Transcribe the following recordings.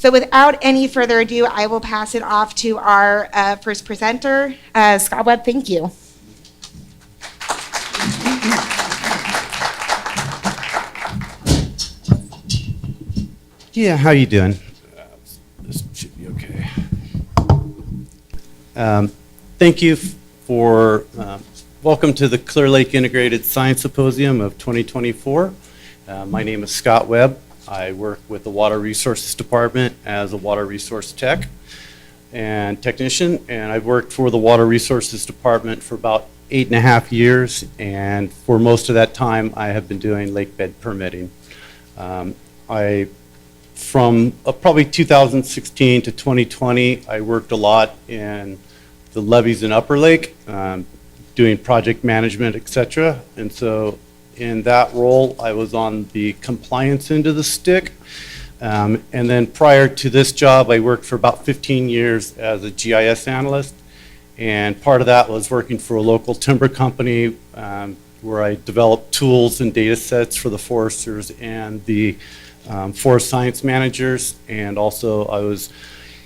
So without any further ado, I will pass it off to our first presenter, Scott Webb. Thank you. Yeah, how you doing? This should be okay. Thank you for welcome to the Clear Lake Integrated Science Symposium of 2024. My name is Scott Webb. I work with the Water Resources Department as a water resource tech and technician, and I've worked for the Water Resources Department for about 8.5 years, and for most of that time I have been doing lakebed permitting. From probably 2016 to 2020, I worked a lot in the levees in Upper Lake, doing project management, etc. And so in that role, I was on the compliance end of the stick. And then prior to this job, I worked for about 15 years as a GIS analyst. And part of that was working for a local timber company where I developed tools and data sets for the foresters and the forest science managers, and also I was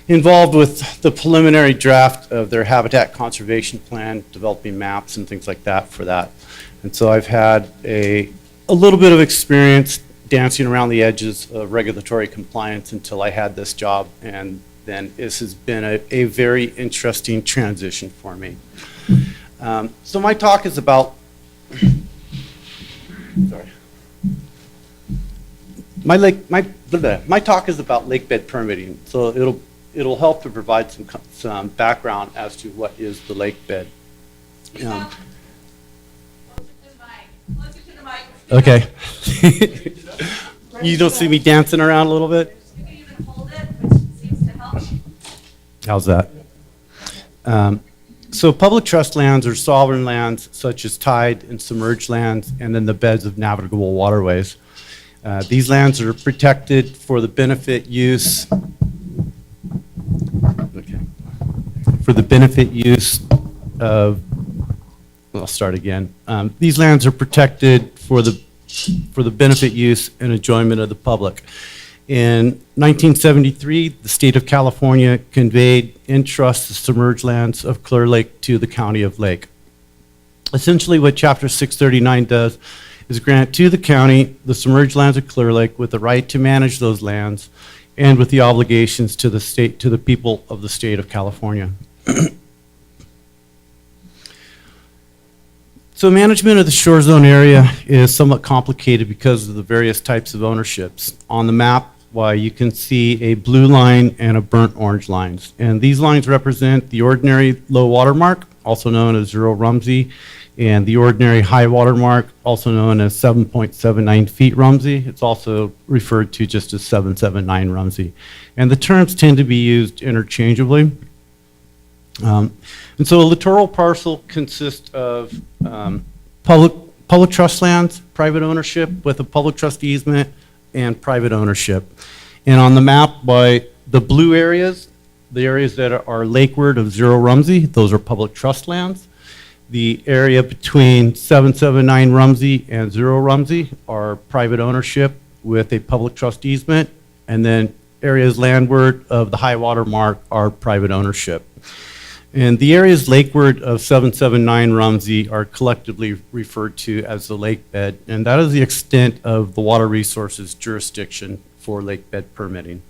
involved with the preliminary draft of their habitat conservation plan, developing maps and things like that for that. And so I've had a little bit of experience dancing around the edges of regulatory compliance until I had this job, and then this has been a very interesting transition for me. So my talk is about, sorry. My talk is about lakebed permitting, so it'll help to provide some background as to what is the lakebed. Okay. You don't see me dancing around a little bit? You can even hold it, which seems to help. How's that? So public trust lands are sovereign lands such as tide and submerged lands, and then the beds of navigable waterways. These lands are protected for the benefit use. Okay. For the benefit use of, I'll start again. These lands are protected for the benefit use and enjoyment of the public. In 1973, the state of California conveyed in trust the submerged lands of Clear Lake to the county of Lake. Essentially what Chapter 639 does is grant to the county the submerged lands of Clear Lake with the right to manage those lands and with the obligations to the state, to the people of the state of California. So management of the shore zone area is somewhat complicated because of the various types of ownerships. On the map, you can see a blue line and a burnt orange lines. And these lines represent the ordinary low water mark, also known as 0 Rumsey, and the ordinary high water mark, also known as 7.79 feet Rumsey. It's also referred to just as 779 Rumsey. And the terms tend to be used interchangeably. And so a littoral parcel consists of public trust lands, private ownership with a public trust easement, and private ownership. And on the map, by the blue areas, the areas that are lakeward of 0 Rumsey, those are public trust lands. The area between 779 Rumsey and 0 Rumsey are private ownership with a public trust easement, and then areas landward of the high water mark are private ownership. And the areas lakeward of 779 Rumsey are collectively referred to as the lakebed, and that is the extent of the water resources jurisdiction for lakebed permitting.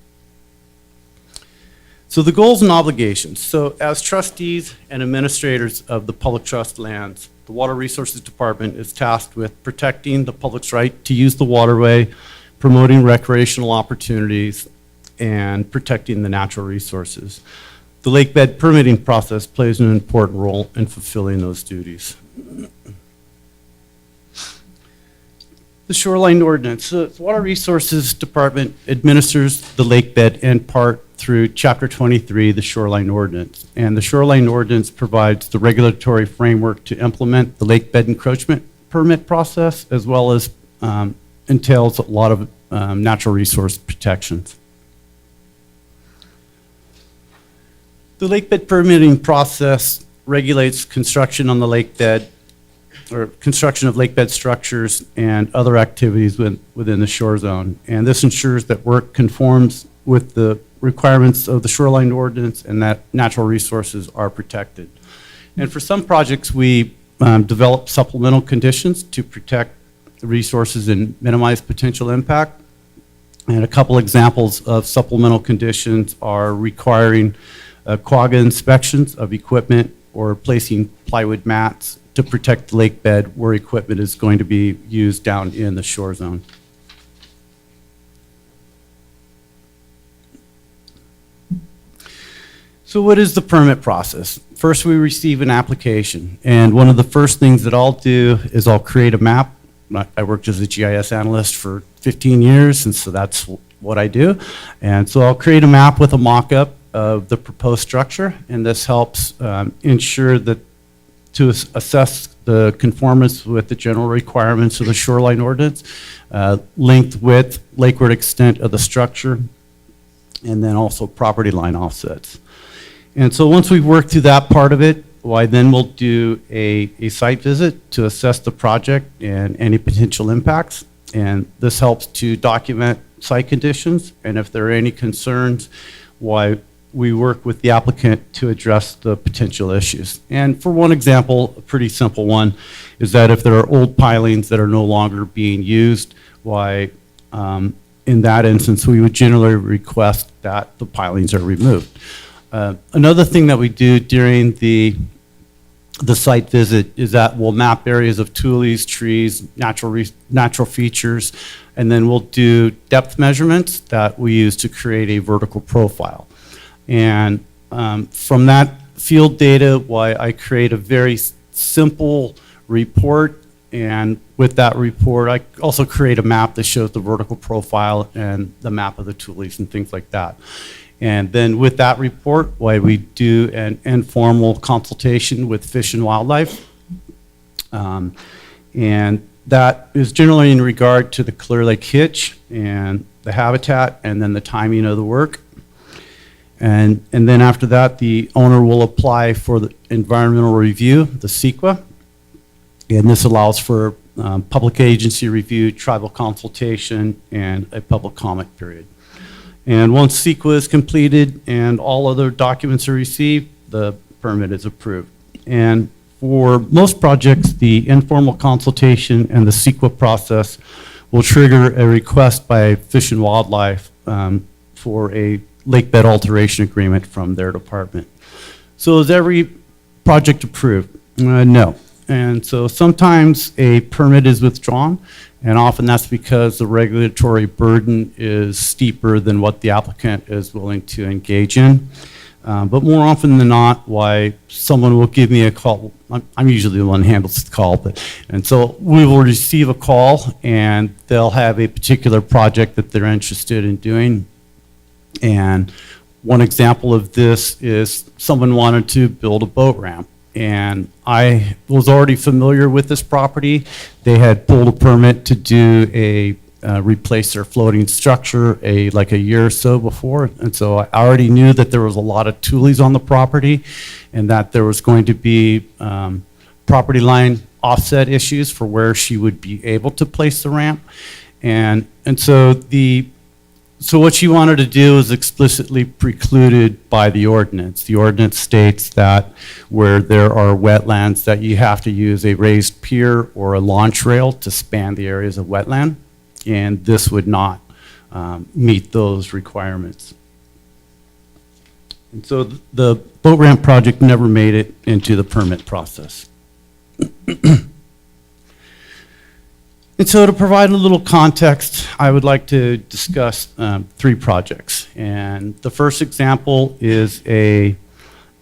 So the goals and obligations. So as trustees and administrators of the public trust lands, the Water Resources Department is tasked with protecting the public's right to use the waterway, promoting recreational opportunities, and protecting the natural resources. The lakebed permitting process plays an important role in fulfilling those duties. The shoreline ordinance. The Water Resources Department administers the lakebed in part through Chapter 23, the shoreline ordinance. And the shoreline ordinance provides the regulatory framework to implement the lakebed encroachment permit process, as well as entails a lot of natural resource protections. The lakebed permitting process regulates construction on the lakebed, or construction of lakebed structures and other activities within the shore zone. And this ensures that work conforms with the requirements of the shoreline ordinance and that natural resources are protected. And for some projects, we develop supplemental conditions to protect the resources and minimize potential impact. And a couple examples of supplemental conditions are requiring quagga inspections of equipment or placing plywood mats to protect the lake bed where equipment is going to be used down in the shore zone. So what is the permit process? First, we receive an application, and one of the first things that I'll do is I'll create a map. I worked as a GIS analyst for 15 years, and so that's what I do. And so I'll create a map with a mock-up of the proposed structure, and this helps ensure that to assess the conformance with the general requirements of the shoreline ordinance, length, width, lakeward extent of the structure, and then also property line offsets. And so once we've worked through that part of it, why then we'll do a site visit to assess the project and any potential impacts. And this helps to document site conditions, and if there are any concerns, why we work with the applicant to address the potential issues. And for one example, a pretty simple one, is that if there are old pilings that are no longer being used, why in that instance, we would generally request that the pilings are removed. Another thing that we do during the site visit is that we'll map areas of tules, trees, natural features, and then we'll do depth measurements that we use to create a vertical profile. And from that field data, why I create a very simple report, and with that report, I also create a map that shows the vertical profile and the map of the tules and things like that. And then with that report, why we do an informal consultation with Fish and Wildlife. And that is generally in regard to the Clear Lake hitch and the habitat and then the timing of the work. And then after that, the owner will apply for the environmental review, the CEQA. And this allows for public agency review, tribal consultation, and a public comment period. And once CEQA is completed and all other documents are received, the permit is approved. And for most projects, the informal consultation and the CEQA process will trigger a request by Fish and Wildlife for a lakebed alteration agreement from their department. So is every project approved? No. And so sometimes a permit is withdrawn, and often that's because the regulatory burden is steeper than what the applicant is willing to engage in. But more often than not, why someone will give me a call. I'm usually the one who handles the call, and so we will receive a call, and they'll have a particular project that they're interested in doing. And one example of this is someone wanted to build a boat ramp. And I was already familiar with this property. They had pulled a permit to do replace their floating structure like a year or so before. And so I already knew that there was a lot of tules on the property and that there was going to be property line offset issues for where she would be able to place the ramp. And so what she wanted to do is explicitly precluded by the ordinance. The ordinance states that where there are wetlands that you have to use a raised pier or a launch rail to span the areas of wetland, and this would not meet those requirements. And so the boat ramp project never made it into the permit process. And so to provide a little context, I would like to discuss 3 projects. And the first example is a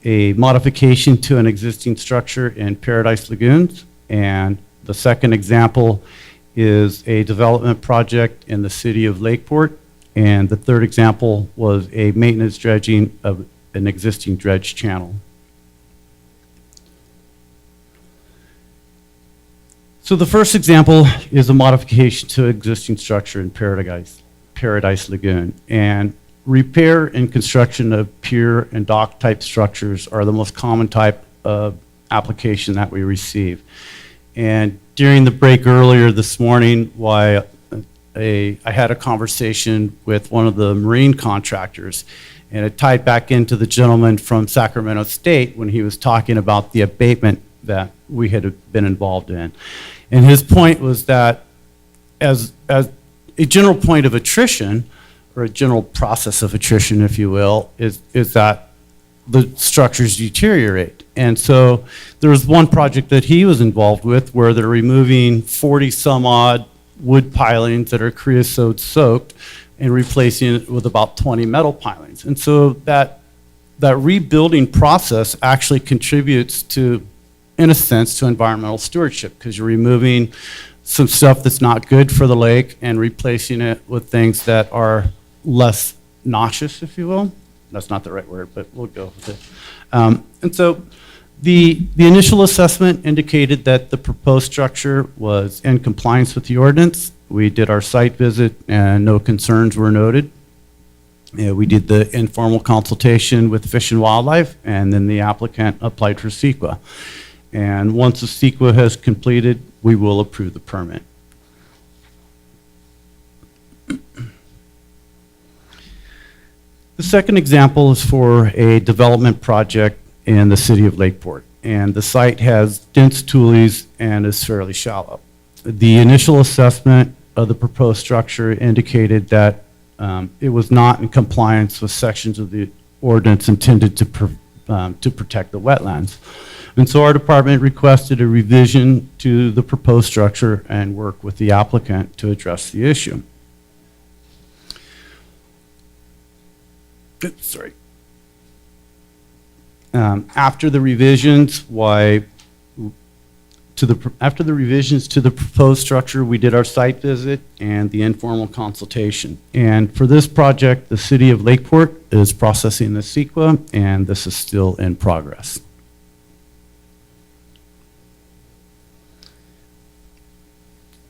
modification to an existing structure in Paradise Lagoons. And the second example is a development project in the city of Lakeport. And the third example was a maintenance dredging of an existing dredge channel. So the first example is a modification to an existing structure in Paradise Lagoon. And repair and construction of pier and dock type structures are the most common type of application that we receive. And during the break earlier this morning, why I had a conversation with one of the marine contractors, and it tied back into the gentleman from Sacramento State when he was talking about the abatement that we had been involved in. And his point was that as a general point of attrition, or a general process of attrition, if you will, is that the structures deteriorate. And so there was one project that he was involved with where they're removing 40 some odd wood pilings that are creosote soaked and replacing it with about 20 metal pilings. And so that rebuilding process actually contributes to, in a sense, to environmental stewardship, because you're removing some stuff that's not good for the lake and replacing it with things that are less noxious, if you will. That's not the right word, but we'll go with it. And so the initial assessment indicated that the proposed structure was in compliance with the ordinance. We did our site visit and no concerns were noted. We did the informal consultation with Fish and Wildlife, and then the applicant applied for CEQA. And once the CEQA has completed, we will approve the permit. The second example is for a development project in the city of Lakeport, and the site has dense tules and is fairly shallow. The initial assessment of the proposed structure indicated that it was not in compliance with sections of the ordinance intended to protect the wetlands. And so our department requested a revision to the proposed structure and work with the applicant to address the issue. Sorry. After the revisions to the proposed structure, we did our site visit and the informal consultation. And for this project, the city of Lakeport is processing the CEQA, and this is still in progress.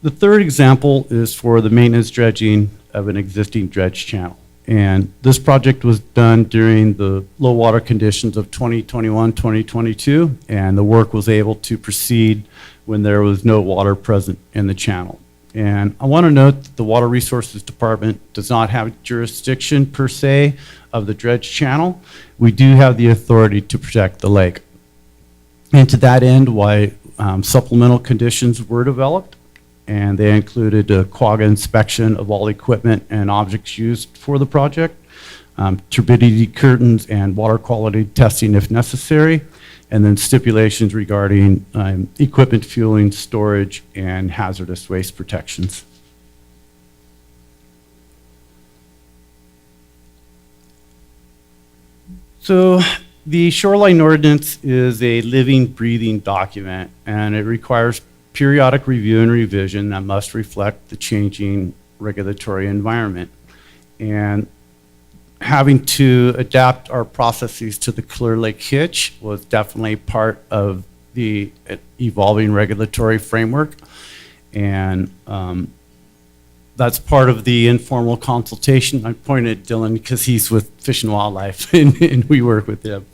The third example is for the maintenance dredging of an existing dredge channel. And this project was done during the low water conditions of 2021, 2022, and the work was able to proceed when there was no water present in the channel. And I want to note that the Water Resources Department does not have jurisdiction per se of the dredge channel. We do have the authority to protect the lake. And to that end, why supplemental conditions were developed, and they included a quagga inspection of all equipment and objects used for the project, turbidity curtains and water quality testing if necessary, and then stipulations regarding equipment fueling, storage, and hazardous waste protections. So the shoreline ordinance is a living, breathing document, and it requires periodic review and revision that must reflect the changing regulatory environment. And having to adapt our processes to the Clear Lake Hitch was definitely part of the evolving regulatory framework. And that's part of the informal consultation. I pointed at Dylan because he's with Fish and Wildlife and we work with him.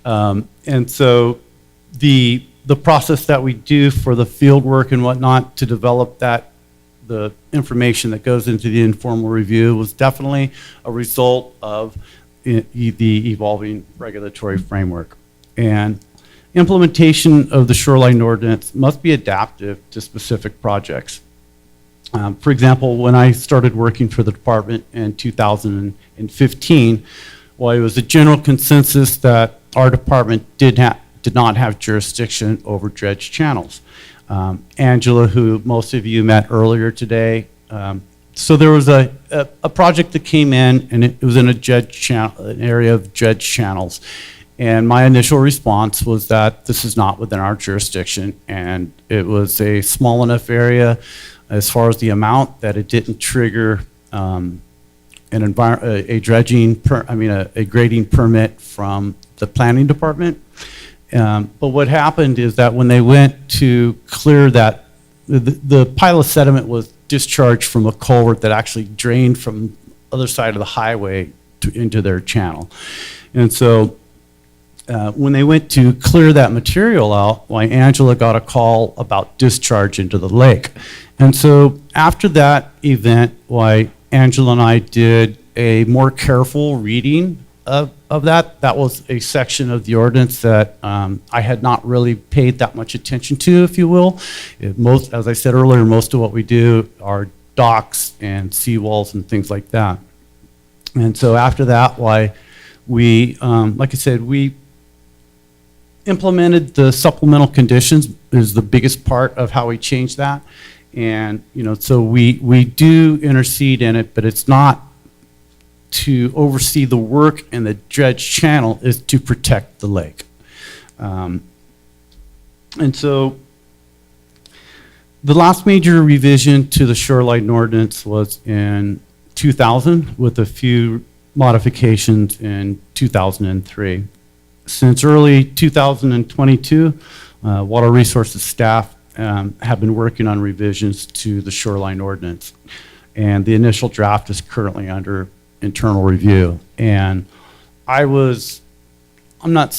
And so the process that we do for the field work and whatnot to develop the information that goes into the informal review was definitely a result of the evolving regulatory framework. And implementation of the shoreline ordinance must be adaptive to specific projects. For example, when I started working for the department in 2015, well, it was a general consensus that our department did not have jurisdiction over dredge channels. Angela, who most of you met earlier today, so there was a project that came in, and it was in an area of dredge channels. And my initial response was that this is not within our jurisdiction, and it was a small enough area as far as the amount that it didn't trigger a grading permit from the planning department. But what happened is that when they went to clear that, the pile of sediment was discharged from a culvert that actually drained from the other side of the highway into their channel. And so when they went to clear that material out, why Angela got a call about discharge into the lake. And so after that event, why Angela and I did a more careful reading of that. That was a section of the ordinance that I had not really paid that much attention to, if you will. Most, as I said earlier, most of what we do are docks and seawalls and things like that. And so after that, why we, like I said, we implemented the supplemental conditions is the biggest part of how we changed that. And, you know, so we do intercede in it, but it's not to oversee the work in the dredge channel, is to protect the lake. And so the last major revision to the shoreline ordinance was in 2000 with a few modifications in 2003. Since early 2022, Water Resources staff have been working on revisions to the shoreline ordinance. And the initial draft is currently under internal review. And I'm not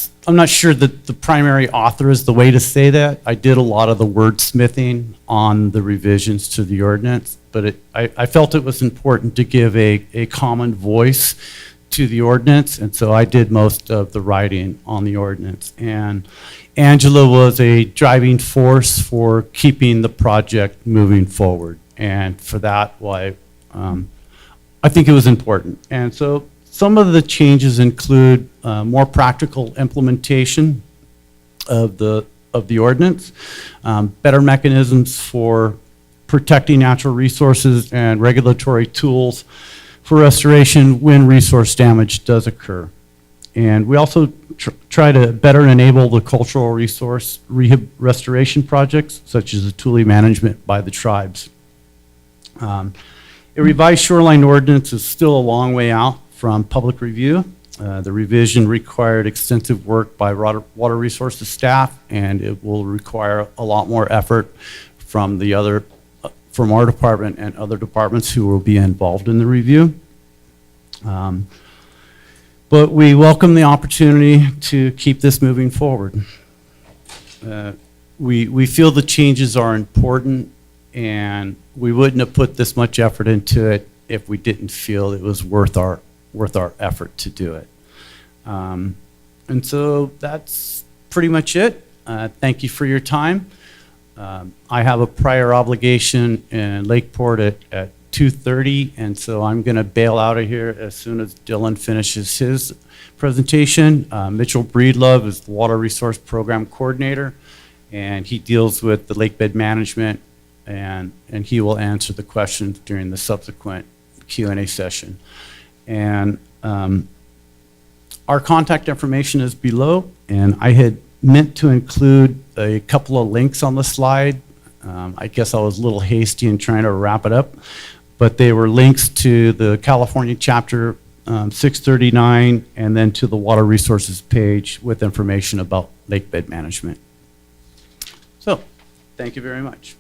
sure that the primary author is the way to say that. I did a lot of the wordsmithing on the revisions to the ordinance, but I felt it was important to give a common voice to the ordinance, and so I did most of the writing on the ordinance. And Angela was a driving force for keeping the project moving forward, and for that, why I think it was important. And so some of the changes include more practical implementation of the ordinance, better mechanisms for protecting natural resources, and regulatory tools for restoration when resource damage does occur. And we also try to better enable the cultural resource restoration projects, such as the tule management by the tribes. A revised shoreline ordinance is still a long way out from public review. The revision required extensive work by Water Resources staff, and it will require a lot more effort from our department and other departments who will be involved in the review. But we welcome the opportunity to keep this moving forward. We feel the changes are important, and we wouldn't have put this much effort into it if we didn't feel it was worth our effort to do it. And so that's pretty much it. Thank you for your time. I have a prior obligation in Lakeport at 2:30, and so I'm going to bail out of here as soon as Dylan finishes his presentation. Mitchell Breedlove is the Water Resource Program Coordinator, and he deals with the lakebed management, and he will answer the questions during the subsequent Q&A session. And our contact information is below, and I had meant to include a couple of links on the slide. I guess I was a little hasty in trying to wrap it up, but they were links to the California chapter 639, and then to the Water Resources page with information about lakebed management. So, thank you very much.